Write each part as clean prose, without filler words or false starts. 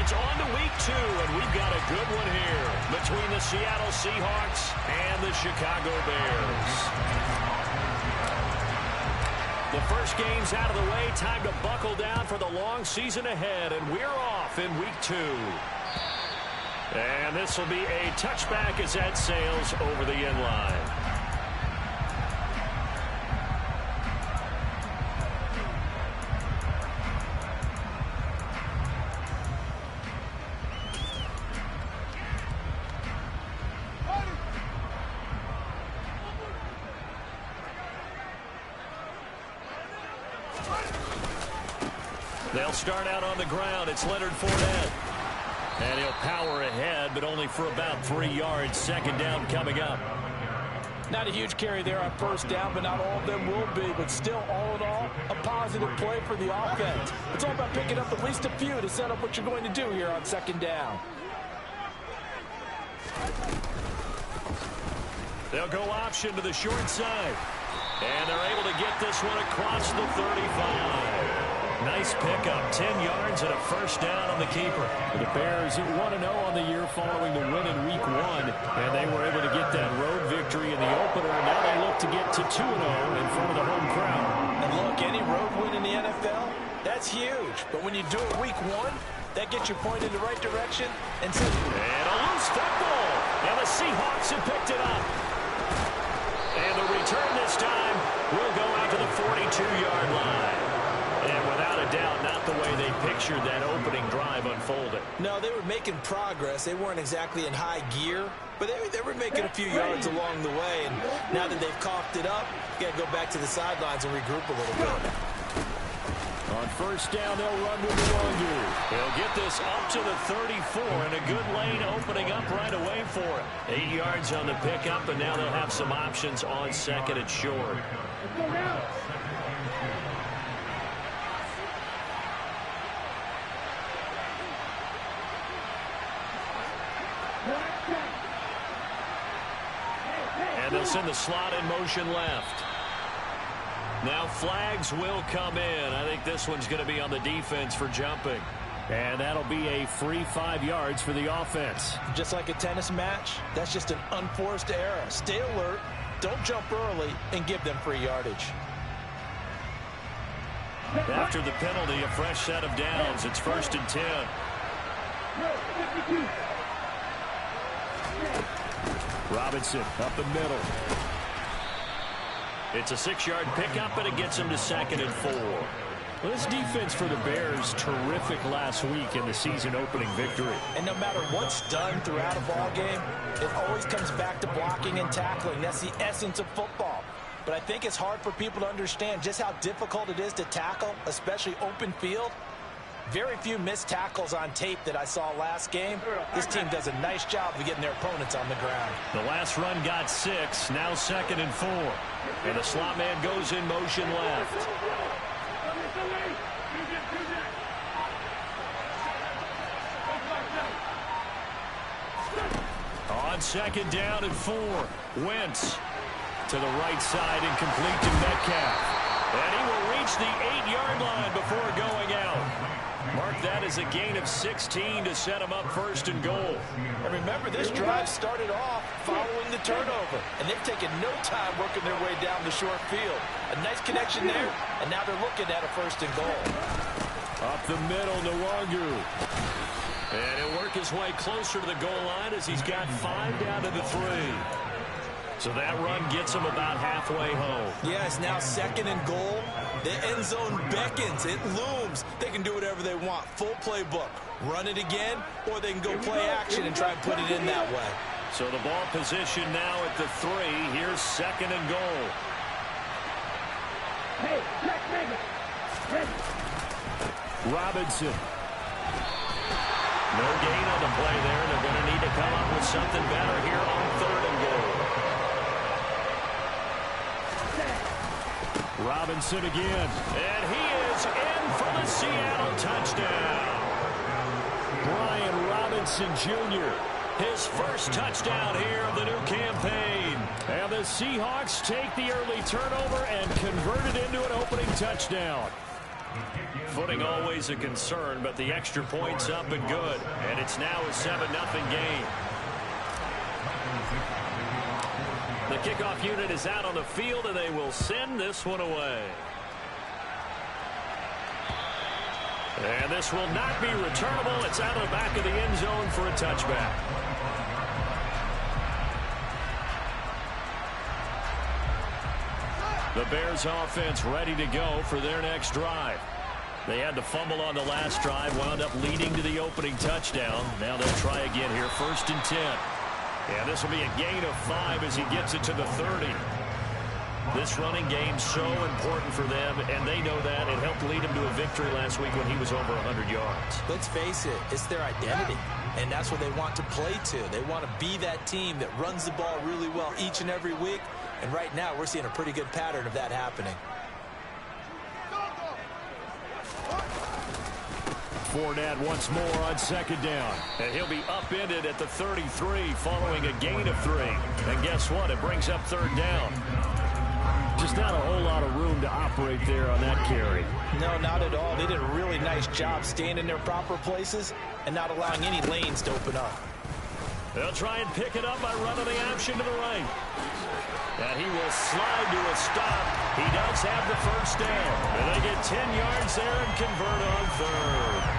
It's on to week 2, and we've got a good one here between the Seattle Seahawks and the Chicago Bears. The first game's out of the way. Time to buckle down for the long season ahead, and we're off in week 2. And this will be a touchback as that sails over the end line. They'll start out on the ground. It's Leonard Fournette. And he'll power ahead, but only for about 3 yards. Second down coming up. Not a huge carry there on first down, but not all of them will be. But still, all in all, a positive play for the offense. It's all about picking up at least a few to set up what you're going to do here on second down. They'll go option to the short side. And they're able to get this one across the 35. Nice pickup, 10 yards and a first down on the keeper. The Bears 1-0 on the year following the win in week 1, and they were able to get that road victory in the opener, and now they look to get to 2-0 in front of the home crowd. And look, any road win in the NFL, that's huge. But when you do it week 1, that gets you pointed in the right direction. And a loose football, and the Seahawks have picked it up. And the return this time will go out to the 42-yard line. And without a doubt, not the way they pictured that opening drive unfolded. No, they were making progress. They weren't exactly in high gear, but they were making a few yards along the way. And now that they've coughed it up, you got to go back to the sidelines and regroup a little bit. On first down, they'll run with the Wonder. They'll get this up to the 34, and a good lane opening up right away for it. 8 yards on the pickup, and now they'll have some options on second and short. And they'll send the slot in motion left. Now flags will come in. I think this one's going to be on the defense for jumping. And that'll be a free 5 yards for the offense. Just like a tennis match, that's just an unforced error. Stay alert, don't jump early, and give them free yardage. After the penalty, a fresh set of downs. It's 1st and 10. Robinson up the middle. It's a 6-yard pickup, and it gets him to 2nd and 4. Well, this defense for the Bears, terrific last week in the season-opening victory. And no matter what's done throughout a ball game, it always comes back to blocking and tackling. That's the essence of football. But I think it's hard for people to understand just how difficult it is to tackle, especially open field. Very few missed tackles on tape that I saw last game. This team does a nice job of getting their opponents on the ground. The last run got 6, now 2nd and 4. And the slot man goes in motion left. On 2nd down and 4, Wentz to the right side, incomplete to Metcalf. And he will reach the 8-yard line before going out. Mark that as a gain of 16 to set him up 1st and goal. And remember, this drive started off following the turnover, and they've taken no time working their way down the short field. A nice connection there, and now they're looking at a 1st and goal. Up the middle, Nwangu. And he'll work his way closer to the goal line as he's got 5 down to the 3. So that run gets him about halfway home. Yeah, it's now 2nd and goal. The end zone beckons. It looms. They can do whatever they want. Full playbook. Run it again, or they can go play action and try and put it in that way. So the ball position now at the 3. Here's 2nd and goal. Robinson. No gain on the play there. They're going to need to come up with something better here on 3rd and goal. Robinson again. And he is in for the Seattle touchdown. Brian Robinson Jr. His first touchdown here of the new campaign. And the Seahawks take the early turnover and convert it into an opening touchdown. Footing always a concern, but the extra point's up and good. And it's now a 7-0 game. The kickoff unit is out on the field, and they will send this one away. And this will not be returnable. It's out of the back of the end zone for a touchback. The Bears offense ready to go for their next drive. They had the fumble on the last drive, wound up leading to the opening touchdown. Now they'll try again here, 1st and 10. And this will be a gain of 5 as he gets it to the 30. This running game's so important for them, and they know that. It helped lead him to a victory last week when he was over 100 yards. Let's face it, it's their identity, and that's what they want to play to. They want to be that team that runs the ball really well each and every week, and right now we're seeing a pretty good pattern of that happening. Fournette once more on 2nd down. And he'll be upended at the 33 following a gain of 3. And guess what? It brings up 3rd down. Just not a whole lot of room to operate there on that carry. No, not at all. They did a really nice job staying in their proper places and not allowing any lanes to open up. They'll try and pick it up by running the option to the right. And he will slide to a stop. He does have the 1st down. And they get 10 yards there and convert on 3rd.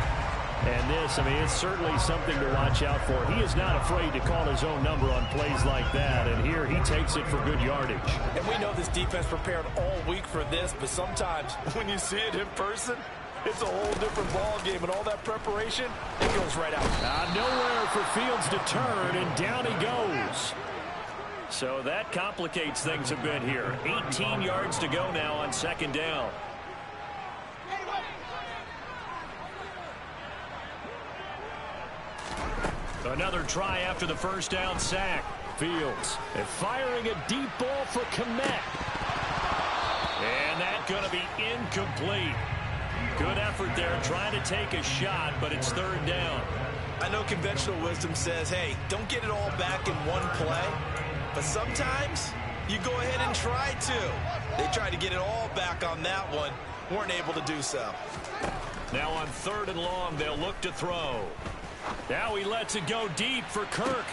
And this, I mean, it's certainly something to watch out for. He is not afraid to call his own number on plays like that. And here he takes it for good yardage. And we know this defense prepared all week for this, but sometimes when you see it in person, it's a whole different ball game, and all that preparation, it goes right out. Nowhere for Fields to turn, and down he goes. So that complicates things a bit here. 18 yards to go now on 2nd down. Another try after the 1st down sack. Fields and firing a deep ball for Kmet. And that's going to be incomplete. Good effort there trying to take a shot, but it's 3rd down. I know conventional wisdom says, hey, don't get it all back in one play. But sometimes you go ahead and try to. They tried to get it all back on that one. Weren't able to do so. Now on 3rd and long, they'll look to throw. Now he lets it go deep for Kirk.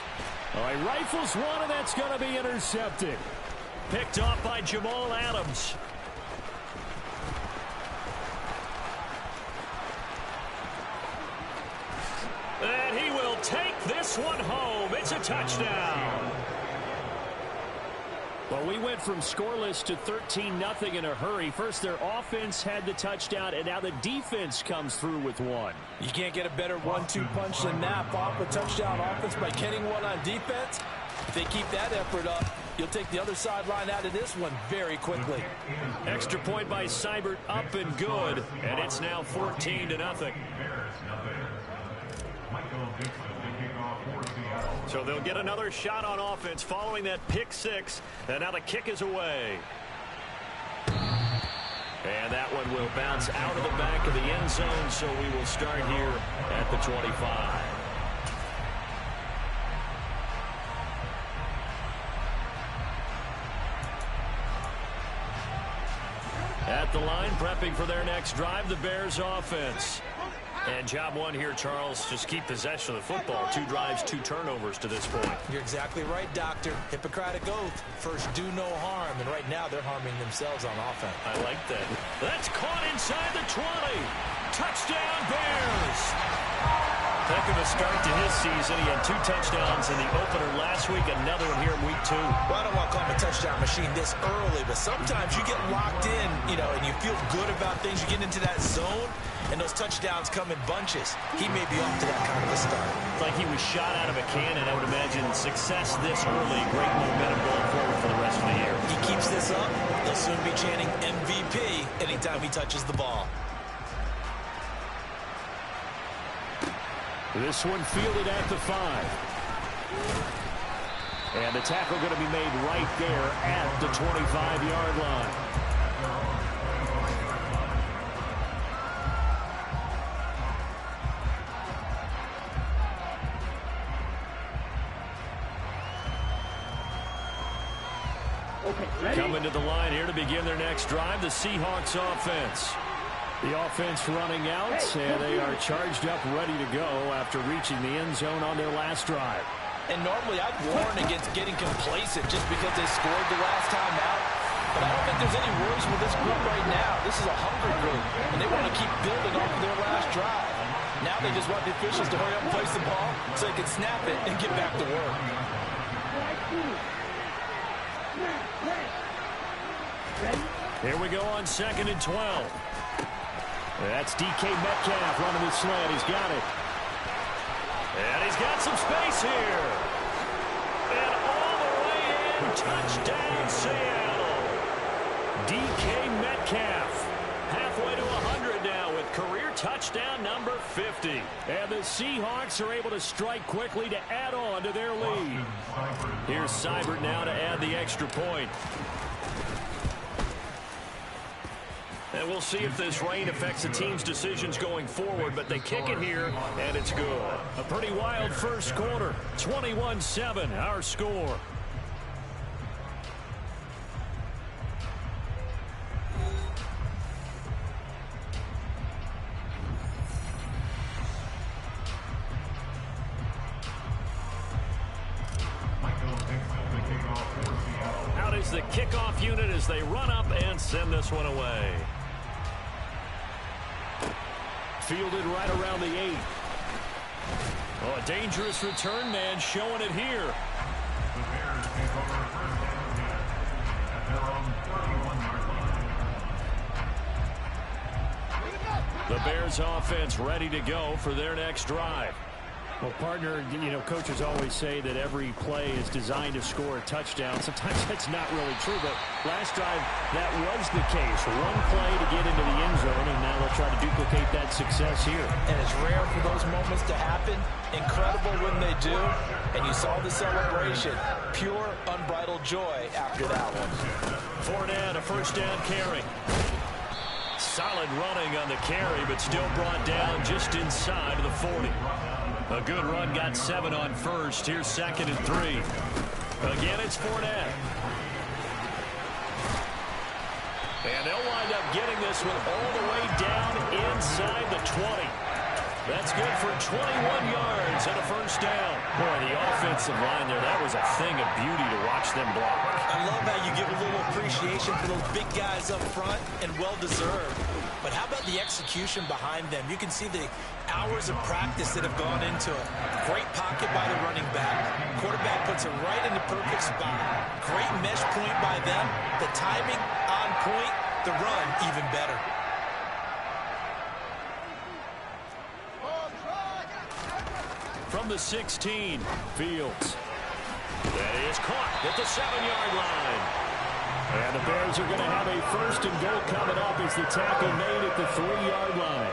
He rifles one, and that's going to be intercepted. Picked off by Jamal Adams. And he will take this one home. It's a touchdown. Well, we went from scoreless to 13-0 in a hurry. First, their offense had the touchdown, and now the defense comes through with one. You can't get a better 1-2 punch than that. Off a touchdown offense by getting one on defense. If they keep that effort up, you'll take the other sideline out of this one very quickly. Extra point by Seibert, up and good, and it's now 14-0. So they'll get another shot on offense following that pick 6. And now the kick is away. And that one will bounce out of the back of the end zone, so we will start here at the 25. At the line, prepping for their next drive, the Bears offense. And job one here, Charles, just keep possession of the football. 2 drives, 2 turnovers to this point. You're exactly right, Doctor. Hippocratic oath. First, do no harm. And right now, they're harming themselves on offense. I like that. That's caught inside the 20. Touchdown, Bears. Heck of a start to his season. He had 2 touchdowns in the opener last week, another one here in week 2. Well, I don't want to call him a touchdown machine this early, but sometimes you get locked in, and you feel good about things. You get into that zone, and those touchdowns come in bunches. He may be off to that kind of a start. Like he was shot out of a cannon. I would imagine success this early. Great momentum going forward for the rest of the year. He keeps this up, they'll soon be chanting MVP anytime he touches the ball. This one fielded at the 5. And the tackle going to be made right there at the 25-yard line. Coming to the line here to begin their next drive, the Seahawks offense. The offense running out, and they are charged up, ready to go after reaching the end zone on their last drive. And normally I'd warn against getting complacent just because they scored the last time out. But I don't think there's any worries with this group right now. This is a hungry group, and they want to keep building off of their last drive. Now they just want the officials to hurry up and place the ball so they can snap it and get back to work. Here we go on 2nd and 12. That's DK Metcalf running the slant. He's got it. And he's got some space here. And all the way in. Touchdown, Seattle. DK Metcalf. Halfway to 100 now with career touchdown number 50. And the Seahawks are able to strike quickly to add on to their lead. Here's Seibert now to add the extra point. And we'll see if this rain affects the team's decisions going forward, but they kick it here, and it's good. A pretty wild first quarter. 21-7, our score. Out is the kickoff unit as they run up and send this one away. Fielded right around the 8. Oh, a dangerous return man showing it here. The Bears offense ready to go for their next drive. Well, partner, you know, coaches always say that every play is designed to score a touchdown. Sometimes that's not really true, but last drive, that was the case. One play to get into the end zone, and now they'll try to duplicate that success here. And it's rare for those moments to happen. Incredible when they do. And you saw the celebration. Pure, unbridled joy after that one. Fournette, a first down carry. Solid running on the carry, but still brought down just inside of the 40. A good run, got 7 on first. Here's 2nd and 3. Again, it's Fournette. And they'll wind up getting this one all the way down inside the 20. That's good for 21 yards and a first down. Boy, the offensive line there, that was a thing of beauty to watch them block. I love how you give a little appreciation for those big guys up front, and well-deserved. But how about the execution behind them? You can see the hours of practice that have gone into it. Great pocket by the running back. Quarterback puts it right in the perfect spot. Great mesh point by them. The timing on point. The run even better. From the 16, Fields. That is caught at the 7-yard line. And the Bears are going to have a first and goal coming up as the tackle made at the 3-yard line.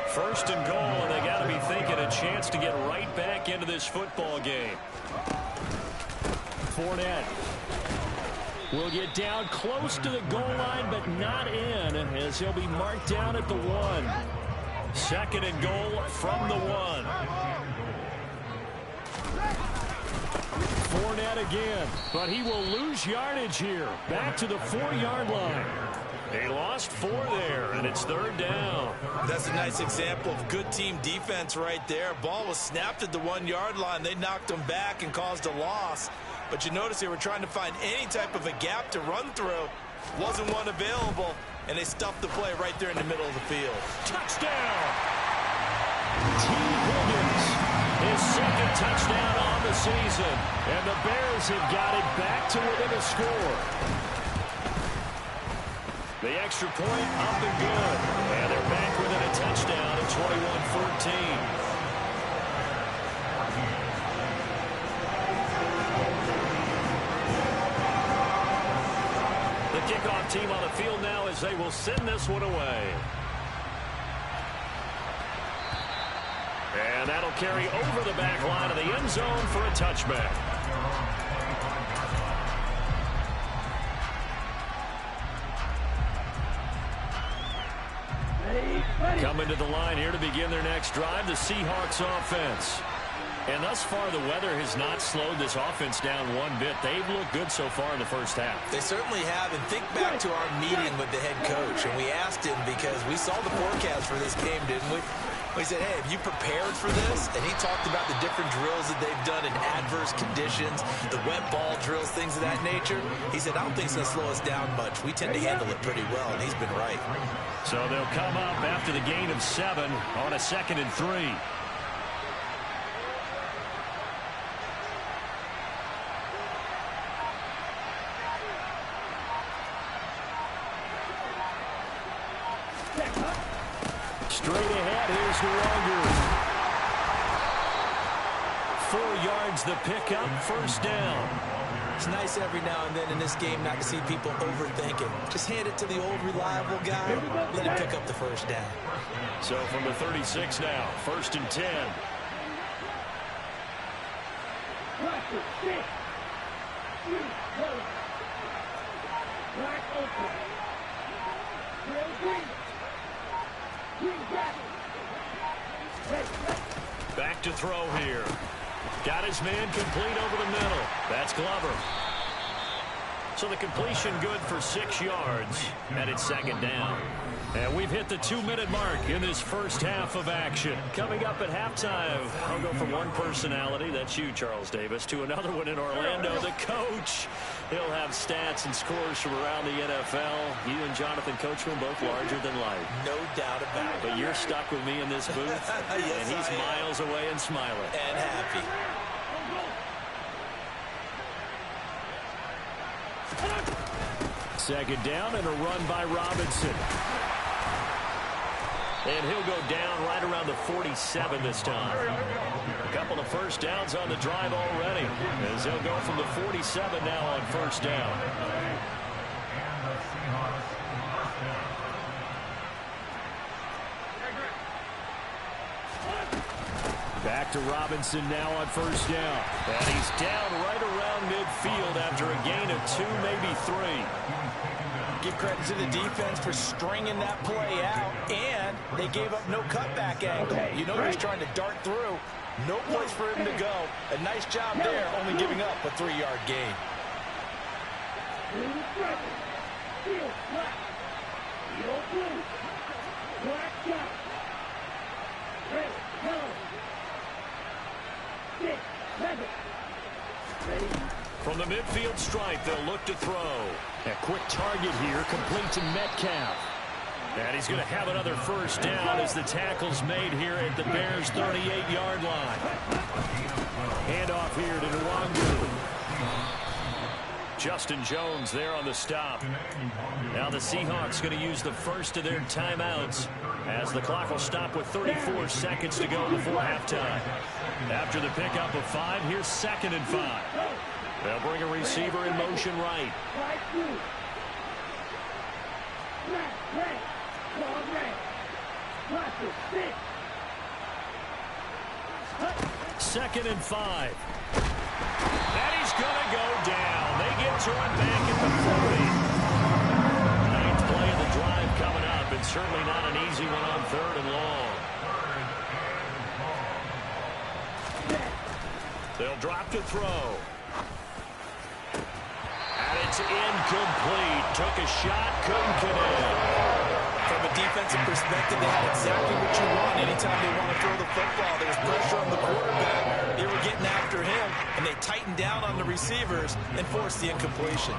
First and goal, and they got to be thinking a chance to get right back into this football game. Fournette will get down close to the goal line, but not in, as he'll be marked down at the 1. 2nd and goal from the 1. Fournette again, but he will lose yardage here. Back to the 4-yard line. He lost 4 there, and it's 3rd down. That's a nice example of good team defense right there. Ball was snapped at the 1-yard line. They knocked him back and caused a loss. But you notice they were trying to find any type of a gap to run through. Wasn't one available, and they stuffed the play right there in the middle of the field. Touchdown! T. Higgins, his 2nd touchdown on the season. And the Bears have got it back to within a score. The extra point up and good. And they're back within a touchdown at 21-14. The kickoff team on the field now as they will send this one away. And that'll carry over the back line of the end zone for a touchback. Coming to the line here to begin their next drive, the Seahawks offense. And thus far, the weather has not slowed this offense down one bit. They've looked good so far in the first half. They certainly have. And think back to our meeting with the head coach. And we asked him because we saw the forecast for this game, didn't we? We said, hey, have you prepared for this? And he talked about the different drills that they've done in adverse conditions, the wet ball drills, things of that nature. He said, I don't think it's going to slow us down much. We tend to handle it pretty well, and he's been right. So they'll come up after the gain of 7 on a 2nd and 3. Straight ahead, here's the longer. 4 yards the pickup, first down. It's nice every now and then in this game not to see people overthinking. Just hand it to the old reliable guy, let him pick up the first down. So from the 36 now, 1st and 10. Back to throw here. Got his man complete over the middle. That's Glover. So the completion good for 6 yards, and it's 2nd down. And we've hit the 2-minute mark in this first half of action. Coming up at halftime, I'll go from one personality, that's you, Charles Davis, to another one in Orlando, the coach. He'll have stats and scores from around the NFL. You and Jonathan Coachman both larger than life. No doubt about it. But you're stuck with me in this booth, yes, and he's miles away and smiling. And happy. Second down and a run by Robinson. And he'll go down right around the 47 this time. A couple of first downs on the drive already, as he'll go from the 47 now on first down. Back to Robinson now on first down. And he's down right around midfield after a gain of 2, maybe 3. Give credit to the defense for stringing that play out, and they gave up no cutback angle. You know he's trying to dart through. No place for him to go. A nice job there, only giving up a 3-yard gain. From the midfield stripe, they'll look to throw. A quick target here, complete to Metcalf. And he's going to have another first down as the tackle's made here at the Bears' 38-yard line. Handoff here to Nwangu. Justin Jones there on the stop. Now the Seahawks going to use the first of their timeouts as the clock will stop with 34 seconds to go before halftime. After the pickup of 5, here's 2nd and 5. They'll bring a receiver in motion right. Second and 5. And he's going to go down. They get to him back at the 40. Ninth play of the drive coming up. It's certainly not an easy one on 3rd and long. They'll drop to throw. And it's incomplete. Took a shot, couldn't connect. From a defensive perspective, they had exactly what you want. Anytime they want to throw the football, there's pressure on the quarterback. They were getting after him, and they tightened down on the receivers and forced the incompletion.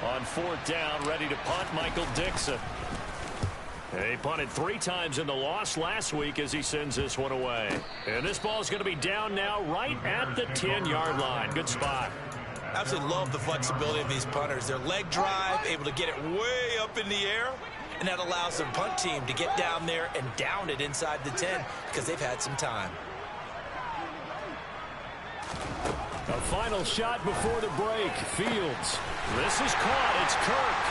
On 4th down, ready to punt, Michael Dixon. He punted 3 times in the loss last week as he sends this one away. And this ball's going to be down now right at the 10-yard line. Good spot. Absolutely love the flexibility of these punters. Their leg drive, able to get it way up in the air, and that allows the punt team to get down there and down it inside the 10 because they've had some time. A final shot before the break. Fields. This is caught. It's Kirk.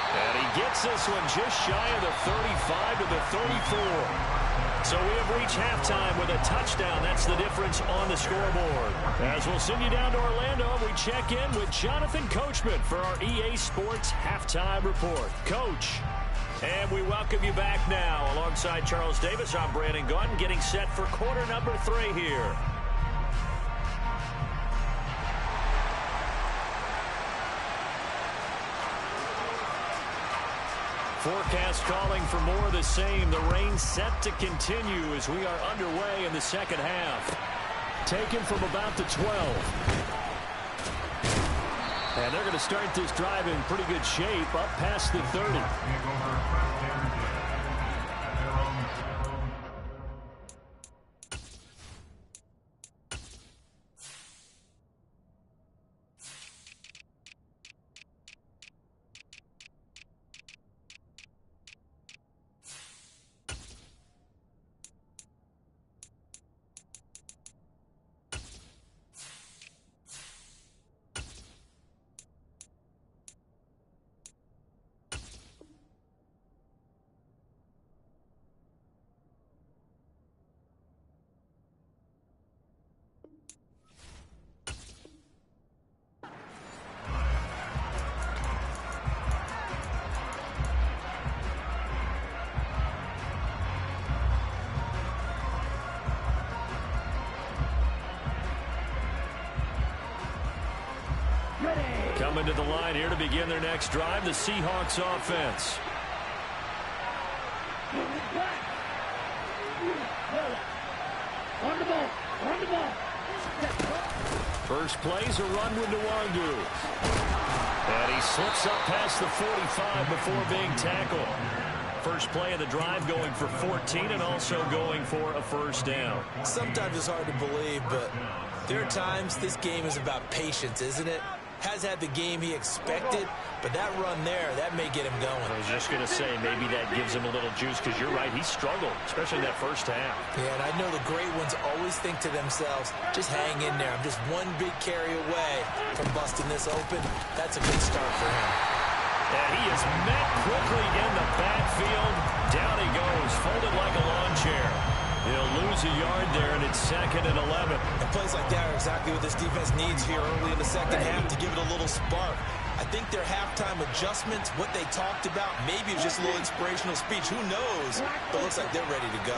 And he gets this one just shy of the 35 to the 34. So we have reached halftime with a touchdown. That's the difference on the scoreboard. As we'll send you down to Orlando, we check in with Jonathan Coachman for our EA Sports Halftime Report. Coach. And we welcome you back now. Alongside Charles Davis, I'm Brandon Gunn, getting set for quarter number 3 here. Forecast calling for more of the same. The rain set to continue as we are underway in the second half. Taken from about the 12. And they're going to start this drive in pretty good shape up past the 30. Coming to the line here to begin their next drive, the Seahawks offense. First play's a run with Nwangu. And he slips up past the 45 before being tackled. First play of the drive going for 14 and also going for a first down. Sometimes it's hard to believe, but there are times this game is about patience, isn't it? Has had the game he expected, but that run there, that may get him going. I was just going to say, maybe that gives him a little juice, because you're right, he struggled, especially in that first half. Yeah, and I know the great ones always think to themselves, just hang in there. I'm just one big carry away from busting this open. That's a good start for him. And he is met quickly in the backfield. Down he goes, folded like a lawn chair. He'll lose a yard there, and it's 2nd and 11. And plays like that are exactly what this defense needs here early in the second half to give it a little spark. I think their halftime adjustments, what they talked about, maybe it was just a little inspirational speech. Who knows? But it looks like they're ready to go.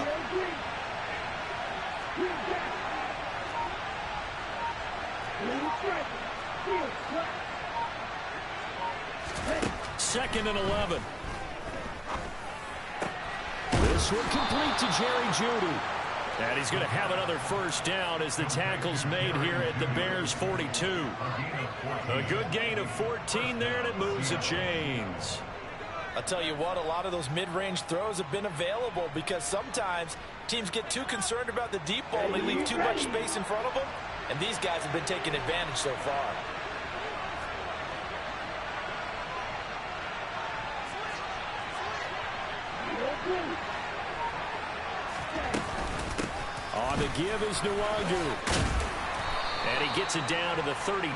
Second and 11. This one complete to Jerry Jeudy. And he's going to have another first down as the tackle's made here at the Bears' 42. A good gain of 14 there, and it moves the chains. I'll tell you what, a lot of those mid-range throws have been available because sometimes teams get too concerned about the deep ball and they leave too much space in front of them, and these guys have been taking advantage so far. On the give is Nwangu. And he gets it down to the 32.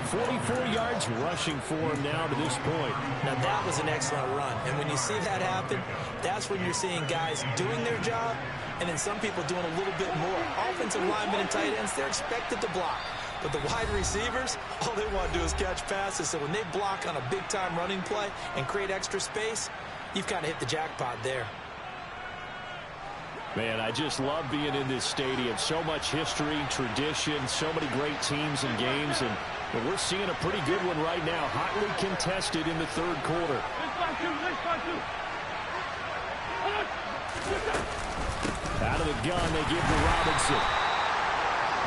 44 yards rushing for him now to this point. Now that was an excellent run. And when you see that happen, that's when you're seeing guys doing their job and then some people doing a little bit more. Offensive linemen and tight ends, they're expected to block. But the wide receivers, all they want to do is catch passes. So when they block on a big-time running play and create extra space, you've kind of hit the jackpot there. Man, I just love being in this stadium. So much history, tradition, so many great teams and games. And we're seeing a pretty good one right now. Hotly contested in the third quarter. Out of the gun, they give to Robinson.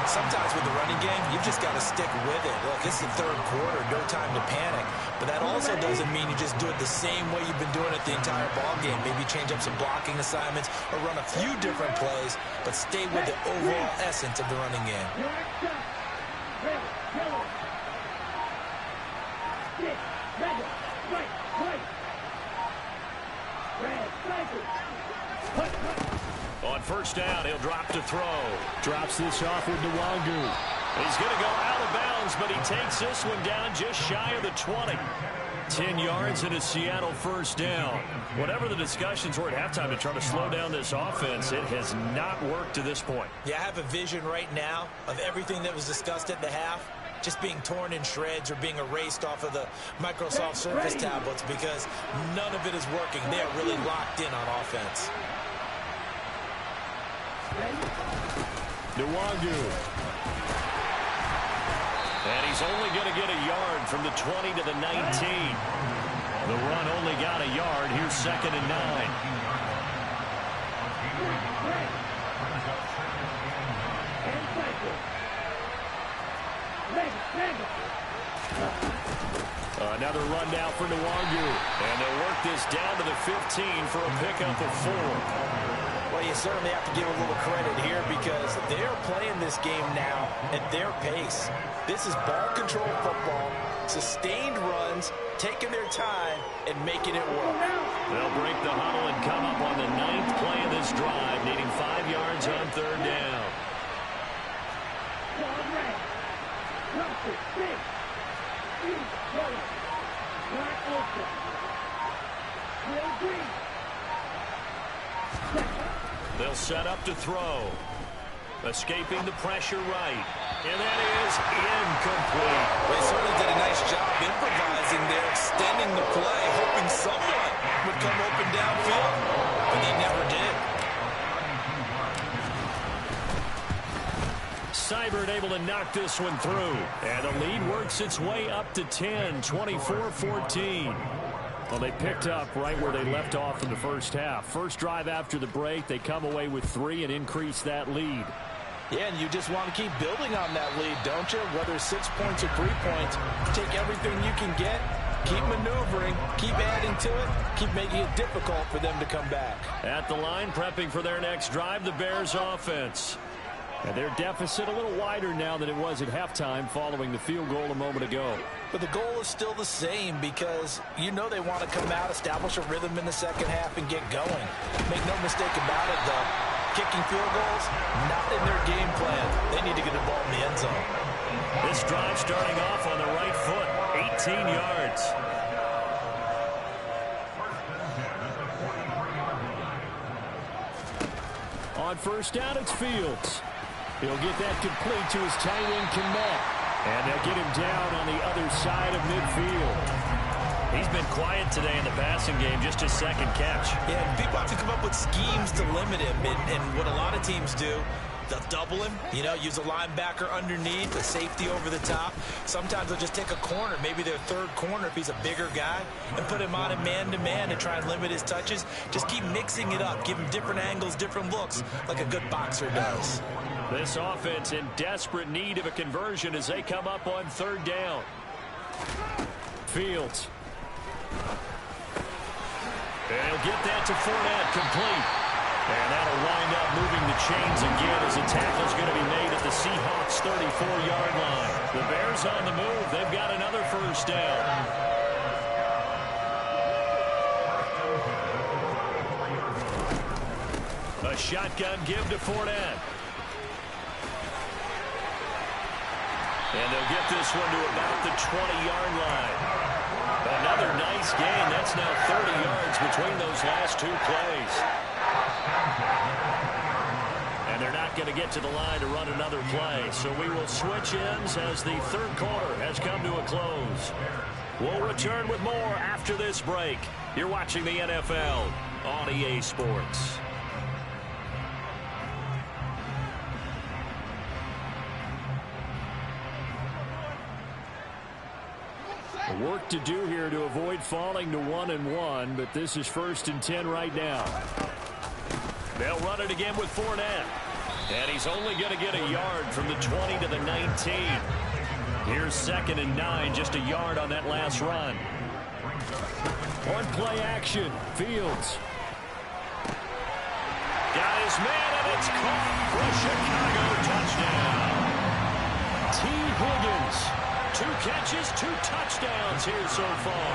Sometimes with the running game, you've just got to stick with it. Look, it's the third quarter, no time to panic. But that also doesn't mean you just do it the same way you've been doing it the entire ball game. Maybe change up some blocking assignments or run a few different plays, but stay with the overall essence of the running game. On first down, he'll drop to throw. Drops this off with Nwangu. He's going to go out of bounds, but he takes this one down just shy of the 20. 10 yards and a Seattle first down. Whatever the discussions were at halftime to try to slow down this offense, it has not worked to this point. Yeah, I have a vision right now of everything that was discussed at the half just being torn in shreds or being erased off of the Microsoft Surface tablets because none of it is working. They are really locked in on offense. Nwangu. And he's only going to get a yard from the 20 to the 19. The run only got a yard. Here's 2nd and 9. Another rundown for Nwangu. And they'll work this down to the 15 for a pickup of 4. Well, you certainly have to give a little credit here because they're playing this game now at their pace. This is ball control football, sustained runs, taking their time, and making it work. They'll break the huddle and come up on the 9th play of this drive, needing 5 yards on 3rd down. They'll set up to throw. Escaping the pressure right. And that is incomplete. They certainly did a nice job improvising there, extending the play, hoping someone would come open downfield, but they never did. Seibert able to knock this one through. And the lead works its way up to 10, 24-14. Well, they picked up right where they left off in the first half. First drive after the break, they come away with 3 and increase that lead. Yeah, and you just want to keep building on that lead, don't you? Whether it's 6 points or 3 points, take everything you can get, keep maneuvering, keep adding to it, keep making it difficult for them to come back. At the line, prepping for their next drive, the Bears offense. And their deficit a little wider now than it was at halftime following the field goal a moment ago. But the goal is still the same because you know they want to come out, establish a rhythm in the second half, and get going. Make no mistake about it, though. Kicking field goals, not in their game plan. They need to get the ball in the end zone. This drive starting off on the right foot, 18 yards. On first down, it's Fields. He'll get that complete to his tight end, Kmet. And they'll get him down on the other side of midfield. He's been quiet today in the passing game, just his 2nd catch. Yeah, people have to come up with schemes to limit him. And what a lot of teams do, they'll double him, use a linebacker underneath, a safety over the top. Sometimes they'll just take a corner, maybe their 3rd corner if he's a bigger guy, and put him on a man-to-man and try and limit his touches. Just keep mixing it up, give him different angles, different looks, like a good boxer does. This offense in desperate need of a conversion as they come up on 3rd down. Fields. And he'll get that to Fournette, complete. And that'll wind up moving the chains again as a tackle's going to be made at the Seahawks' 34-yard line. The Bears on the move. They've got another first down. A shotgun give to Fournette. And they'll get this one to about the 20-yard line. Another nice gain. That's now 30 yards between those last 2 plays. And they're not going to get to the line to run another play. So we will switch ends as the 3rd quarter has come to a close. We'll return with more after this break. You're watching the NFL on EA Sports. Work to do here to avoid falling to 1-1, but this is 1st and 10 right now. They'll run it again with Fournette. And he's only going to get a yard from the 20 to the 19. Here's 2nd and 9, just a yard on that last run. On play action, Fields. Got his man, and it's caught for a Chicago touchdown. T. Higgins. 2 catches, 2 touchdowns here so far.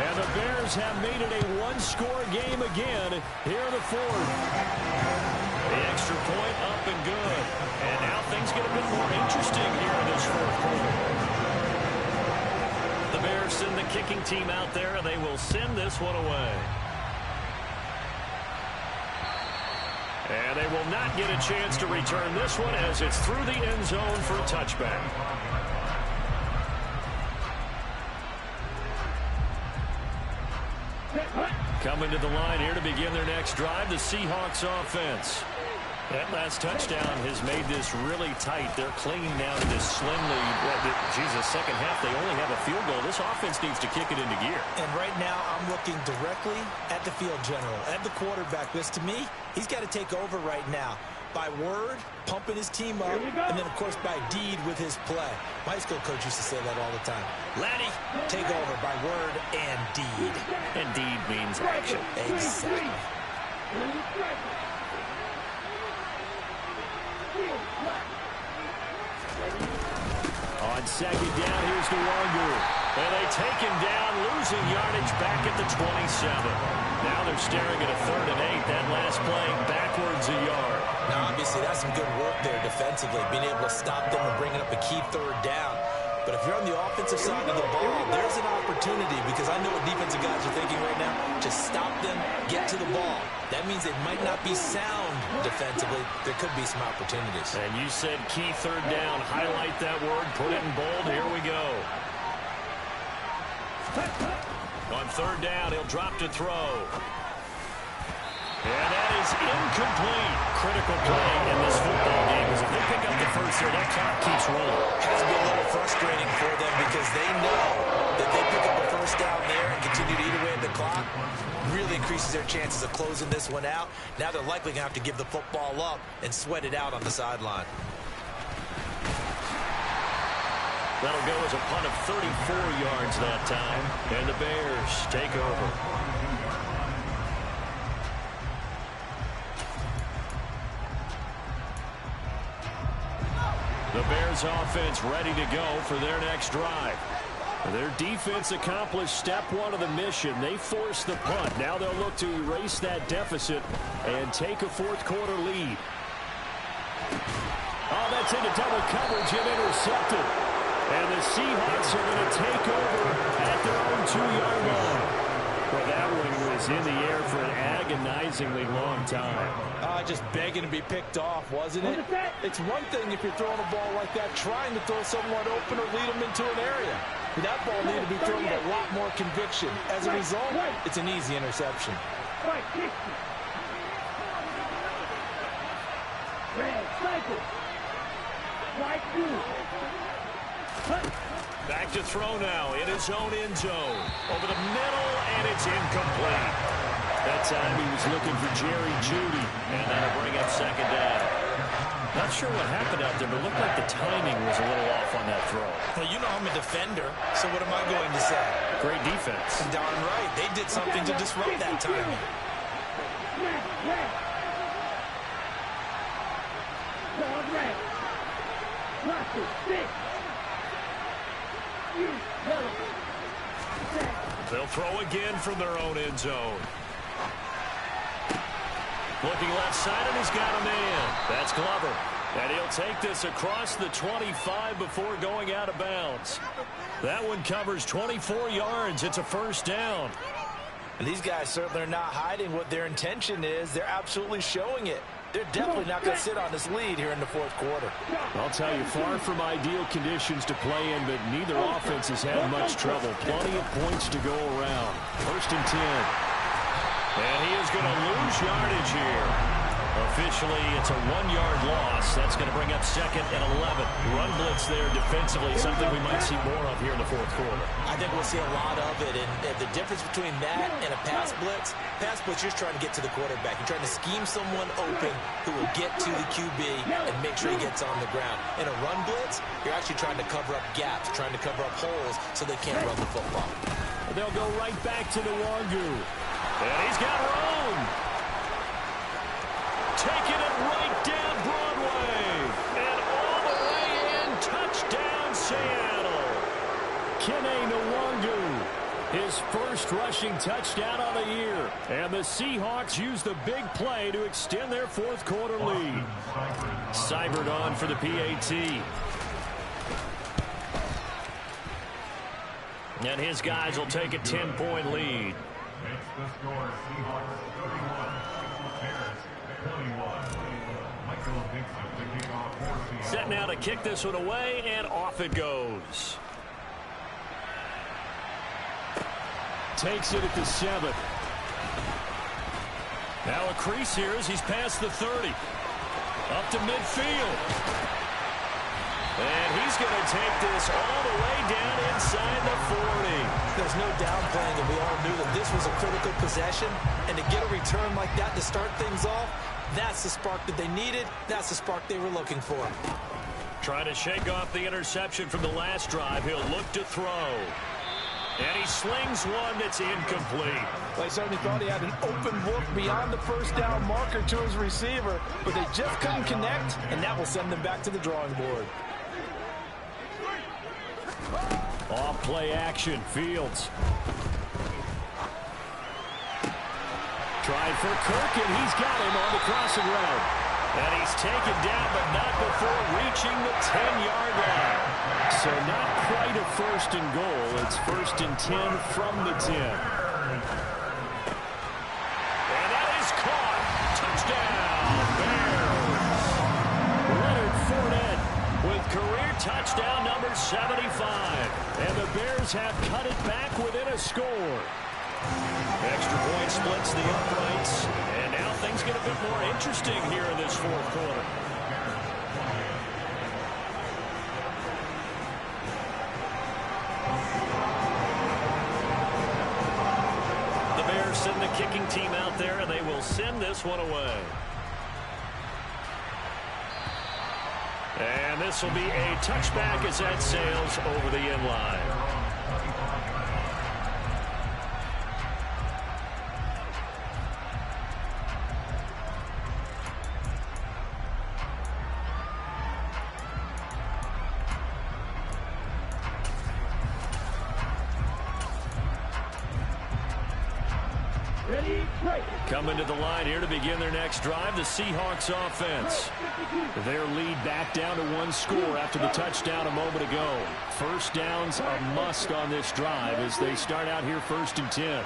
And the Bears have made it a 1-score game again here in the 4th. The extra point up and good. And now things get a bit more interesting here in this 4th quarter. The Bears send the kicking team out there, and they will send this one away. And they will not get a chance to return this one as it's through the end zone for a touchback. Coming to the line here to begin their next drive, the Seahawks offense. That last touchdown has made this really tight. They're clinging down to this slim lead. Jesus, second half, they only have a field goal. This offense needs to kick it into gear. And right now, I'm looking directly at the field general, at the quarterback. Because to me, he's got to take over right now. By word, pumping his team up, and then, of course, by deed with his play. My high school coach used to say that all the time. Laddie, take over by word and deed. And deed means action. Exactly. On second down, here's Nwangu. And they take him down, losing yardage back at the 27. Now they're staring at a 3rd and 8. That last play backwards a yard. Now, obviously, that's some good work there defensively, being able to stop them and bringing up a key 3rd down. But if you're on the offensive side of the ball, there's an opportunity, because I know what defensive guys are thinking right now. Just stop them, get to the ball. That means they might not be sound defensively. There could be some opportunities. And you said key 3rd down. Highlight that word. Put it in bold. Here we go. On 3rd down, he'll drop to throw. And that is incomplete. Critical play in this football game, as if they pick up the first here, that clock keeps rolling. Has to be a little frustrating for them, because they know that they pick up the first down there and continue to eat away at the clock. Really increases their chances of closing this one out. Now they're likely going to have to give the football up and sweat it out on the sideline. That'll go as a punt of 34 yards that time. And the Bears take over. The Bears offense ready to go for their next drive. Their defense accomplished step 1 of the mission. They forced the punt. Now they'll look to erase that deficit and take a 4th quarter lead. Oh, that's into double coverage and intercepted. And the Seahawks are going to take over at their own 2-yard line. Well, that one was in the air for an agonizingly long time. Just begging to be picked off, wasn't it? It's one thing if you're throwing a ball like that, trying to throw someone open or lead them into an area. But that ball needed to be thrown with a lot more conviction. As a result, it's an easy interception. Back to throw now in his own end zone. Over the middle, and it's incomplete. That time he was looking for Jerry Jeudy, and that'll bring up 2nd down. Not sure what happened out there, but it looked like the timing was a little off on that throw. Well, you know I'm a defender, so what am I going to say? Great defense. Darn right. They did something to disrupt that timing. They'll throw again from their own end zone. Looking left side, and he's got a man. That's Glover. And he'll take this across the 25 before going out of bounds. That one covers 24 yards. It's a 1st down. And these guys certainly are not hiding what their intention is. They're absolutely showing it. They're definitely not going to sit on this lead here in the 4th quarter. I'll tell you, far from ideal conditions to play in, but neither offense has had much trouble. Plenty of points to go around. 1st and 10. And he is going to lose yardage here. Officially, it's a 1-yard loss. That's going to bring up 2nd and 11. Run blitz there defensively, something we might see more of here in the 4th quarter. I think we'll see a lot of it. And the difference between that and a pass blitz, you're just trying to get to the quarterback. You're trying to scheme someone open who will get to the QB and make sure he gets on the ground. In a run blitz, you're actually trying to cover up gaps, trying to cover up holes so they can't run the football. They'll go right back to Nwangu. And he's got room. Taking it right down Broadway. And all the way in. Touchdown, Seattle. Kene Nwangu. His first rushing touchdown of the year. And the Seahawks use the big play to extend their 4th quarter lead. Seibert on for the PAT. And his guys will take a 10-point lead. Makes the score Seahawks 31, Bears 21. Michael Dixon to kick off for Seattle. Set now to kick this one away, and off it goes. Takes it at the 7. Now a crease here as he's past the 30. Up to midfield. And he's going to take this all the way down inside the 40. There's no downplaying, and we all knew that this was a critical possession. And to get a return like that to start things off, that's the spark that they needed. That's the spark they were looking for. Trying to shake off the interception from the last drive. He'll look to throw. And he slings one that's incomplete. Well, he certainly thought he had an open look beyond the first down marker to his receiver, but they just couldn't connect, and that will send them back to the drawing board. Off play action, Fields. Tried for Kirk, and he's got him on the crossing route. And he's taken down, but not before reaching the 10-yard line. So not quite a first and goal. It's 1st and 10 from the 10. And that is caught. Touchdown, Bears. Leonard Fournette with career touchdown number 75. And the Bears have cut it back within a score. Extra point splits the uprights. And now things get a bit more interesting here in this fourth quarter. The Bears send the kicking team out there, and they will send this one away. And this will be a touchback as that sails over the end line. Coming to the line here to begin their next drive, the Seahawks offense. Their lead back down to 1 score after the touchdown a moment ago. First down's a must on this drive as they start out here 1st and 10.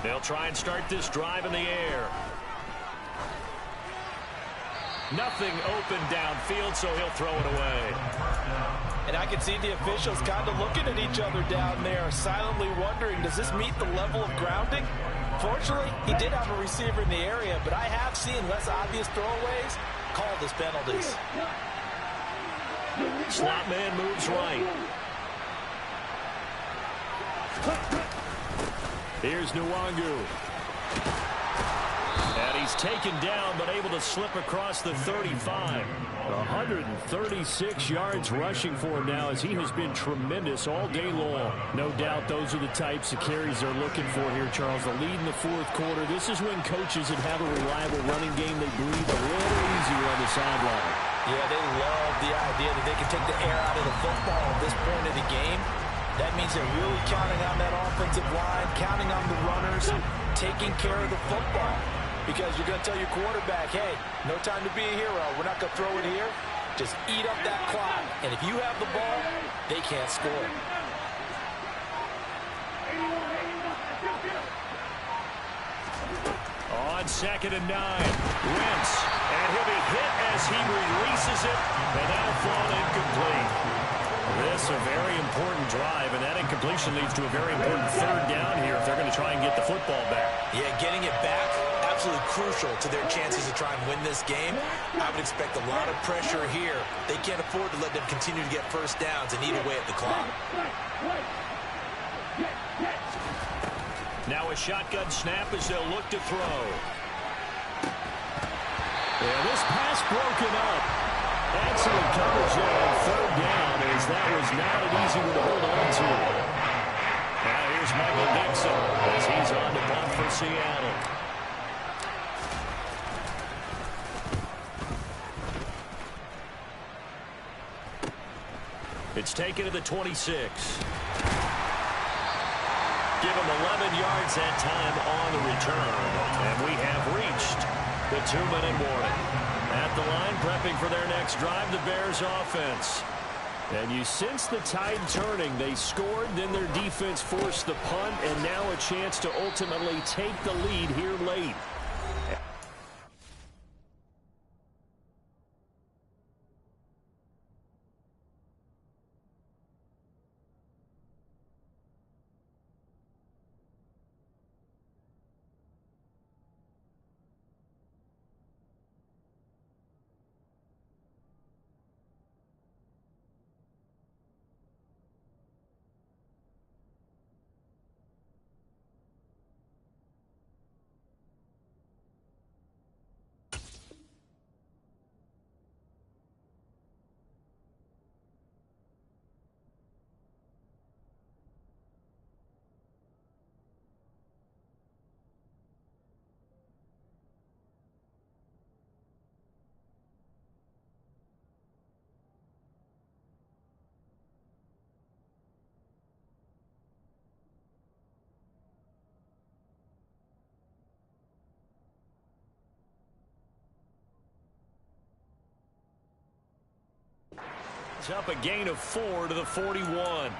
They'll try and start this drive in the air. Nothing open downfield, so he'll throw it away. And I can see the officials kind of looking at each other down there, silently wondering, does this meet the level of grounding? Fortunately, he did have a receiver in the area, but I have seen less obvious throwaways called as penalties. Slot man moves right. Here's Nwangu. And he's taken down, but able to slip across the 35. 136 yards rushing for him now as he has been tremendous all day long. No doubt those are the types of carries they're looking for here, Charles. The lead in the fourth quarter. This is when coaches that have a reliable running game, they breathe a little easier on the sideline. Yeah, they love the idea that they can take the air out of the football at this point of the game. That means they're really counting on that offensive line, counting on the runners, taking care of the football. Because you're going to tell your quarterback, hey, no time to be a hero. We're not going to throw it here. Just eat up that clock. And if you have the ball, they can't score. On 2nd and 9, Wentz. And he'll be hit as he releases it. And that'll fall incomplete. This is a very important drive, and that incompletion leads to a very important 3rd down here if they're going to try and get the football back. Yeah, getting it back, absolutely crucial to their chances to try and win this game. I would expect a lot of pressure here. They can't afford to let them continue to get first downs and eat away at the clock. Now a shotgun snap as they'll look to throw. Yeah, this pass broken up. Excellent coverage there on 3rd down as that was not an easy one to hold on to. Now here's Michael Dixon as he's on to punt for Seattle. It's taken to the 26. Give him 11 yards that time on the return. And we have reached the 2-minute warning. At the line, prepping for their next drive, the Bears offense. And you sense the tide turning. They scored, then their defense forced the punt, and now a chance to ultimately take the lead here late. Picks up a gain of 4 to the 41.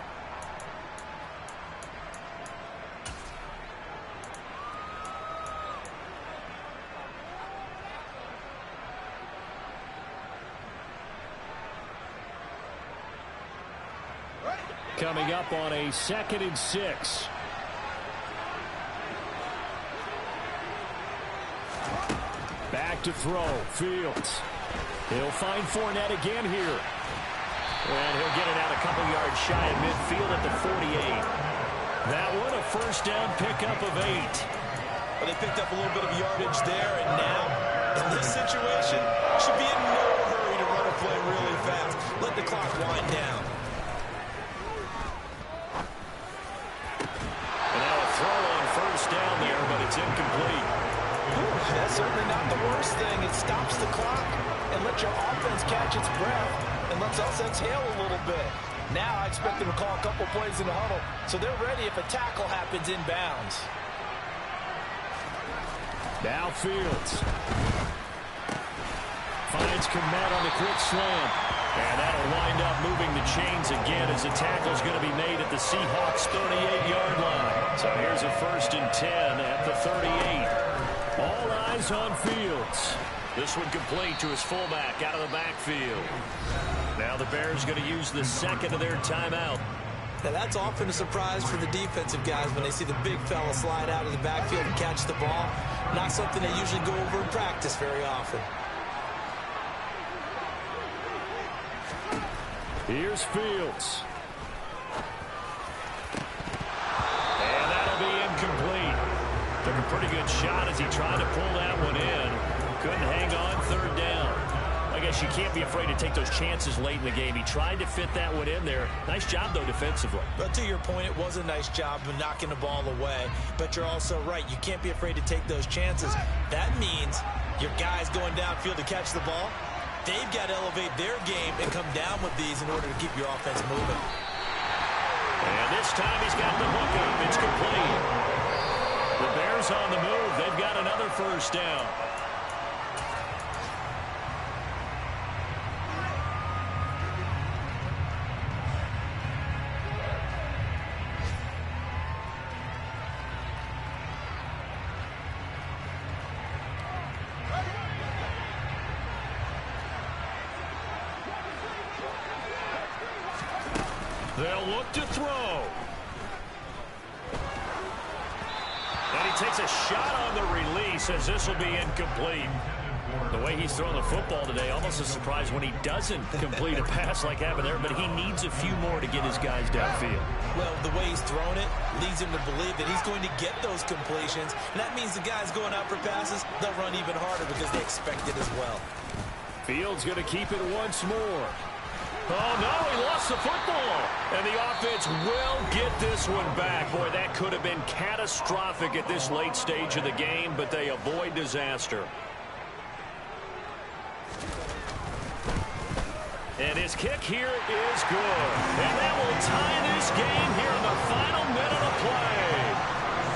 Coming up on a 2nd and 6. Back to throw. Fields. He'll find Fournette again here. And he'll get it out a couple yards shy of midfield at the 48. That one a first down pickup of 8. Well, they picked up a little bit of yardage there, and now, in this situation, should be in no hurry to run a play really fast. Let the clock wind down. And now a throw on first down there, but it's incomplete. That's certainly not the worst thing. It stops the clock and lets your offense catch its breath and lets us exhale a little bit. Now I expect them to call a couple plays in the huddle, so they're ready if a tackle happens inbounds. Now Fields finds Komet on the quick slam. And that'll wind up moving the chains again as the tackle's going to be made at the Seahawks' 38-yard line. So here's a 1st and 10 at the 38. All eyes on Fields. This one complete to his fullback out of the backfield. Now the Bears going to use the 2nd of their timeout. Now that's often a surprise for the defensive guys when they see the big fella slide out of the backfield and catch the ball. Not something they usually go over in practice very often. Here's Fields. And that'll be incomplete. Took a pretty good shot as he tried to pull that one in. Couldn't hang on 3rd down. I guess you can't be afraid to take those chances late in the game. He tried to fit that one in there. Nice job, though, defensively. But to your point, it was a nice job of knocking the ball away. But you're also right. You can't be afraid to take those chances. That means your guys going downfield to catch the ball, they've got to elevate their game and come down with these in order to keep your offense moving. And this time he's got the hook up. It's complete. The Bears on the move. They've got another first down. They'll look to throw. And he takes a shot on the release as this will be incomplete. The way he's throwing the football today, almost a surprise when he doesn't complete a pass like happened there, but he needs a few more to get his guys downfield. Well, the way he's thrown it leads him to believe that he's going to get those completions, and that means the guys going out for passes, they'll run even harder because they expect it as well. Fields going to keep it once more. Oh, no, he lost the football. And the offense will get this one back. Boy, that could have been catastrophic at this late stage of the game, but they avoid disaster. And his kick here is good. And that will tie this game here in the final minute of play.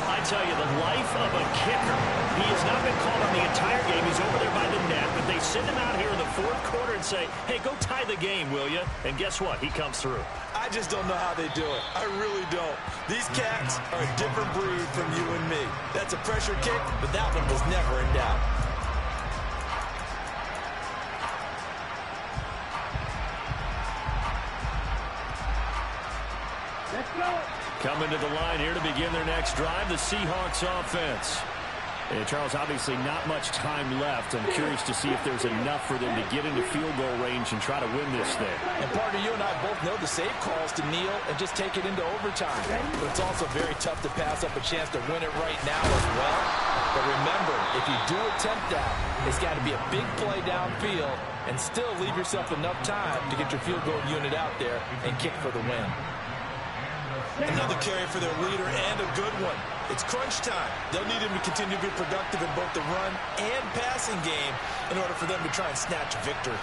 I tell you, the life of a kicker. He has not been called on the entire game. He's over there by the net, but they send him out here in the 4th quarter and say, hey, go tie the game, will you? And guess what? He comes through. I just don't know how they do it. I really don't. These cats are a different breed from you and me. That's a pressure kick, but that one was never in doubt. Let's go. Coming to the line here to begin their next drive, the Seahawks offense. And Charles, obviously not much time left. I'm curious to see if there's enough for them to get into field goal range and try to win this thing. And partner, you and I both know the save calls to kneel and just take it into overtime. But it's also very tough to pass up a chance to win it right now as well. But remember, if you do attempt that, it's got to be a big play downfield and still leave yourself enough time to get your field goal unit out there and kick for the win. Another carry for their leader and a good one. It's crunch time. They'll need him to continue to be productive in both the run and passing game in order for them to try and snatch a victory.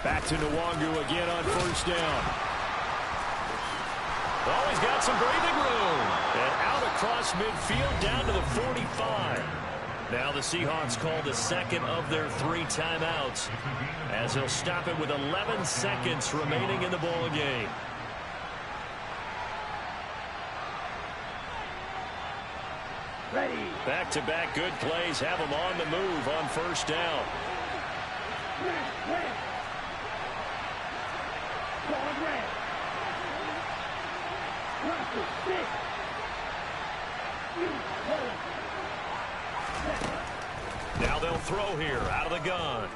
Back to Nwangu again on first down. Oh, he's got some breathing room. And out across midfield down to the 45. Now the Seahawks call the second of their 3 timeouts as they'll stop it with 11 seconds remaining in the ball game. Back-to-back good plays have them on the move on first down. Now they'll throw here out of the gun.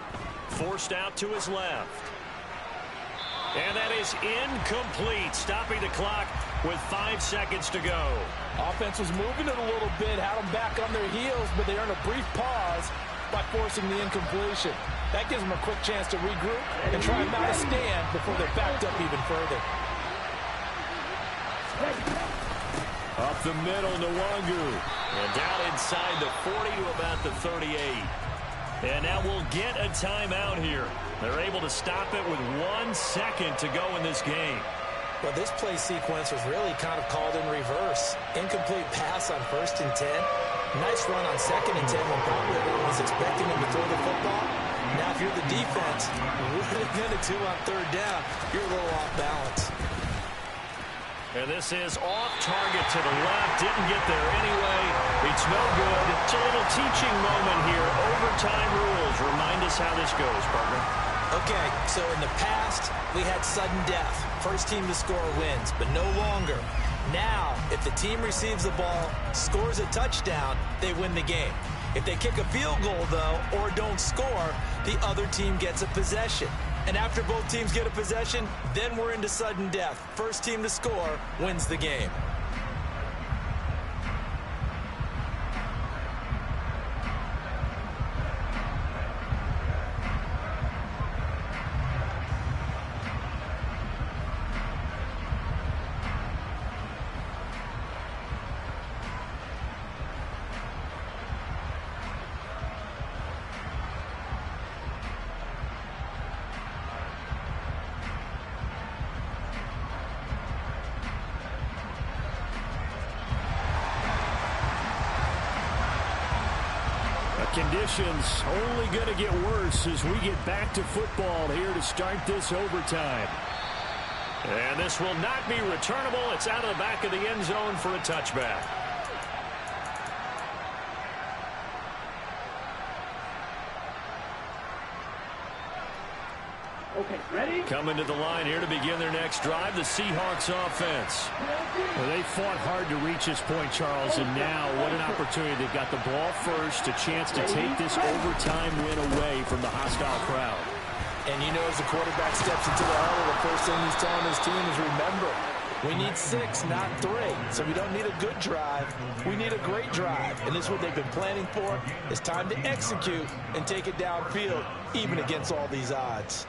Forced out to his left. And that is incomplete, stopping the clock with 5 seconds to go. Offense was moving it a little bit, had them back on their heels, but they earned a brief pause by forcing the incompletion. That gives them a quick chance to regroup and try and mount a stand before they're backed up even further. Up the middle, Nwangu. And down inside the 40 to about the 38. And now we'll get a timeout here. They're able to stop it with 1 second to go in this game. Well, this play sequence was really kind of called in reverse. Incomplete pass on 1st and 10. Nice run on 2nd and 10 when probably everyone was expecting him to throw the football. Now, if you're the defense, what are they going to do on 3rd down? You're a little off balance. And this is off target to the left. Didn't get there anyway. It's no good. It's a little teaching moment here. Overtime rules. Remind us how this goes, partner. Okay, so in the past, we had sudden death. First team to score wins, but no longer. Now, if the team receives the ball, scores a touchdown, they win the game. If they kick a field goal, though, or don't score, the other team gets a possession. And after both teams get a possession, then we're into sudden death. First team to score wins the game. Conditions only going to get worse as we get back to football here to start this overtime. And this will not be returnable. It's out of the back of the end zone for a touchback. Okay, ready? Coming to the line here to begin their next drive, the Seahawks offense. Well, they fought hard to reach this point, Charles, and now what an opportunity. They've got the ball first, a chance to take this overtime win away from the hostile crowd. And you know, as the quarterback steps into the huddle, the first thing he's telling his team is, remember, we need 6, not 3. So we don't need a good drive. We need a great drive. And this is what they've been planning for. It's time to execute and take it downfield, even against all these odds.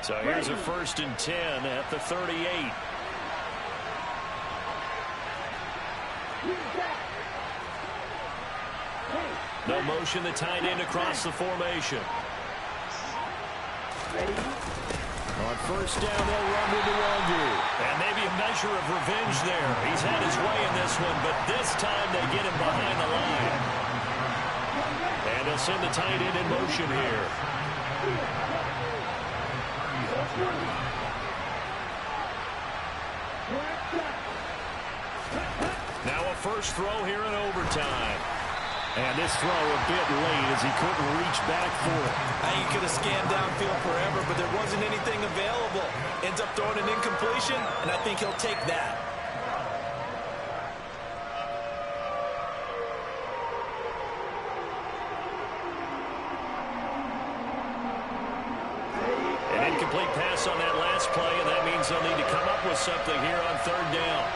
So here's a 1st and 10 at the 38. No motion, the tight end across the formation. On 1st down, they'll run with Nwangu. And maybe a measure of revenge there. He's had his way in this one, but this time they get him behind the line. And they'll send the tight end in motion here. Now a first throw here in overtime. And this throw a bit late as he couldn't reach back for it. I think he could have scanned downfield forever, but there wasn't anything available. Ends up throwing an incompletion, and I think he'll take that. An incomplete pass on that last play, and that means they'll need to come up with something here on 3rd down.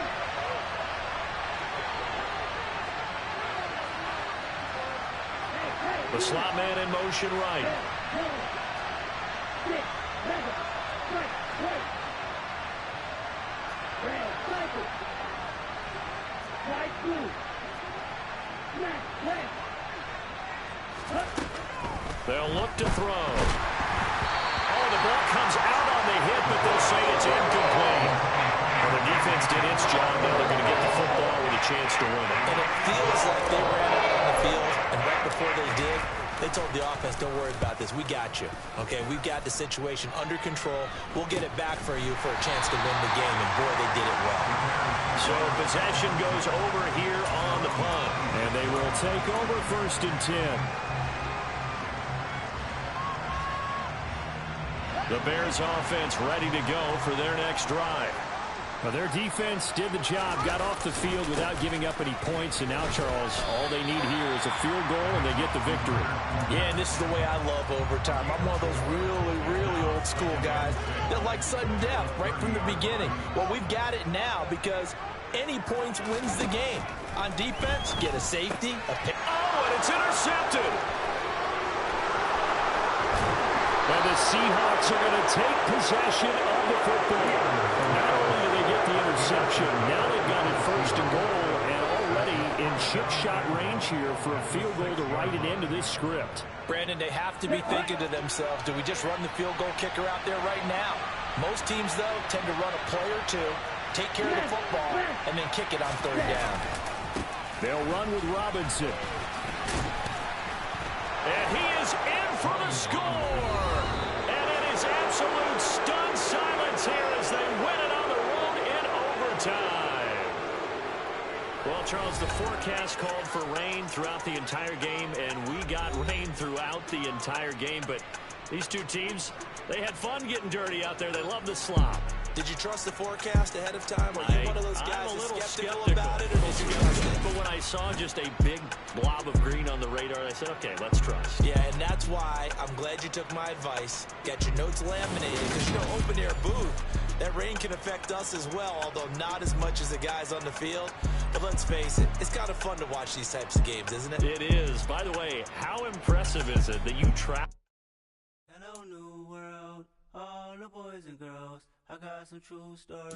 The slot man in motion right. They'll look to throw. Oh, the ball comes out on the hit, but they'll say it's incomplete. Well, the defense did its job. Now they're going to get the football with a chance to win it. And it feels like they ran out on the field, and right before they did, they told the offense, don't worry about this. We got you. Okay, we've got the situation under control. We'll get it back for you for a chance to win the game, and boy, they did it well. So possession goes over here on the punt. And they will take over 1st and 10. The Bears offense ready to go for their next drive. Well, their defense did the job, got off the field without giving up any points, and now, Charles, all they need here is a field goal, and they get the victory. Yeah, and this is the way I love overtime. I'm one of those really, really old school guys that like sudden death right from the beginning. Well, we've got it now because any points wins the game. On defense, get a safety, a pick. Oh, and it's intercepted. And the Seahawks are going to take possession of the football. Not only do they get the interception, now they've got it 1st and goal, and already in chip shot range here for a field goal to write an end to this script. Brandon, they have to be thinking to themselves, do we just run the field goal kicker out there right now? Most teams, though, tend to run a play or two, take care of the football, and then kick it on 3rd down. They'll run with Robinson. And he is in for the score. And it is absolute stunned silence here as they win it on the road in overtime. Well, Charles, the forecast called for rain throughout the entire game, and we got rain throughout the entire game. But these two teams, they had fun getting dirty out there. They love the slop. Did you trust the forecast ahead of time? Are you one of those guys I'm a little skeptical about it? Or did you trust it? But when I saw just a big blob of green on the radar, I said, okay, let's trust. Yeah, and that's why I'm glad you took my advice. Got your notes laminated because, you know, open-air booth, that rain can affect us as well, although not as much as the guys on the field. But let's face it, it's kind of fun to watch these types of games, isn't it? It is. By the way, how impressive is it that you travel? Hello, new world, all the boys and girls. I got some true stories.